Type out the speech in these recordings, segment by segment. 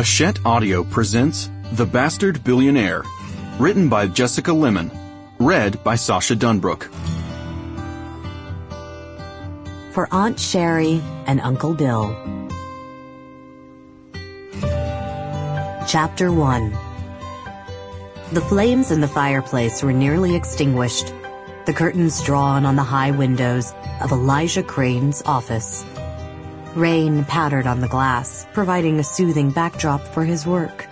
Hachette Audio presents The Bastard Billionaire, written by Jessica Lemmon, read by Sasha Dunbrooke. For Aunt Sherry and Uncle Bill. Chapter 1. The flames in the fireplace were nearly extinguished, the curtains drawn on the high windows of Elijah Crane's office. Rain pattered on the glass, providing a soothing backdrop for his work.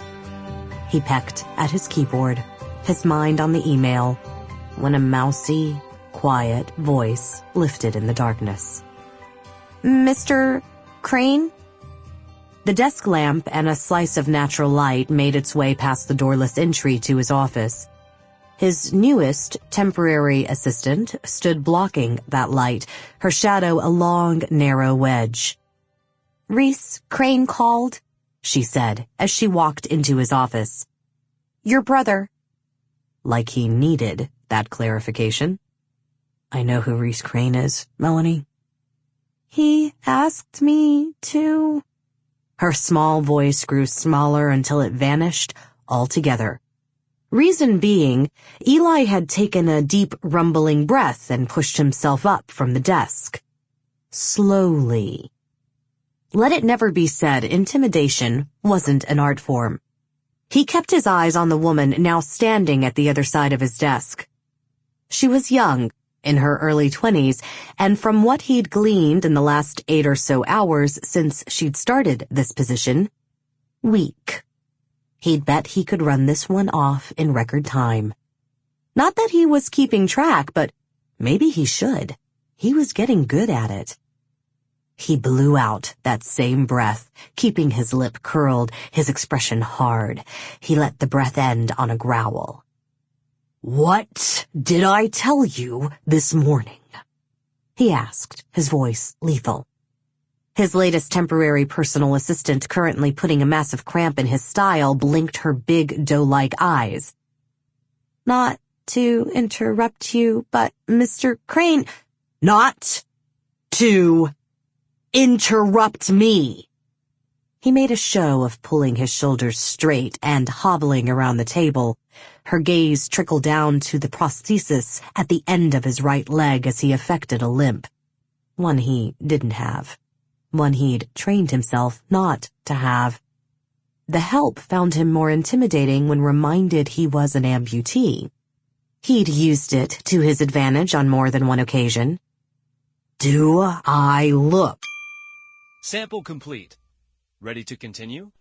He pecked at his keyboard, his mind on the email, when a mousy, quiet voice lifted in the darkness. "Mr. Crane?" The desk lamp and a slice of natural light made its way past the doorless entry to his office. His newest temporary assistant stood blocking that light, her shadow a long, narrow wedge. "Reese Crane called," she said as she walked into his office. "Your brother." Like he needed that clarification. "I know who Reese Crane is, Melanie." "He asked me to." Her small voice grew smaller until it vanished altogether. Reason being, Eli had taken a deep, rumbling breath and pushed himself up from the desk. Slowly. Let it never be said, intimidation wasn't an art form. He kept his eyes on the woman now standing at the other side of his desk. She was young, in her early 20s, and from what he'd gleaned in the last 8 or so hours since she'd started this position, weak. He'd bet he could run this one off in record time. Not that he was keeping track, but maybe he should. He was getting good at it. He blew out that same breath, keeping his lip curled, his expression hard. He let the breath end on a growl. "What did I tell you this morning?" he asked, his voice lethal. His latest temporary personal assistant, currently putting a massive cramp in his style, blinked her big doe-like eyes. "Not to interrupt you, but Mr. Crane—" "Not to interrupt me." He made a show of pulling his shoulders straight and hobbling around the table. Her gaze trickled down to the prosthesis at the end of his right leg as he affected a limp. One he didn't have. One he'd trained himself not to have. The help found him more intimidating when reminded he was an amputee. He'd used it to his advantage on more than one occasion. "Do I look?" Sample complete. Ready to continue?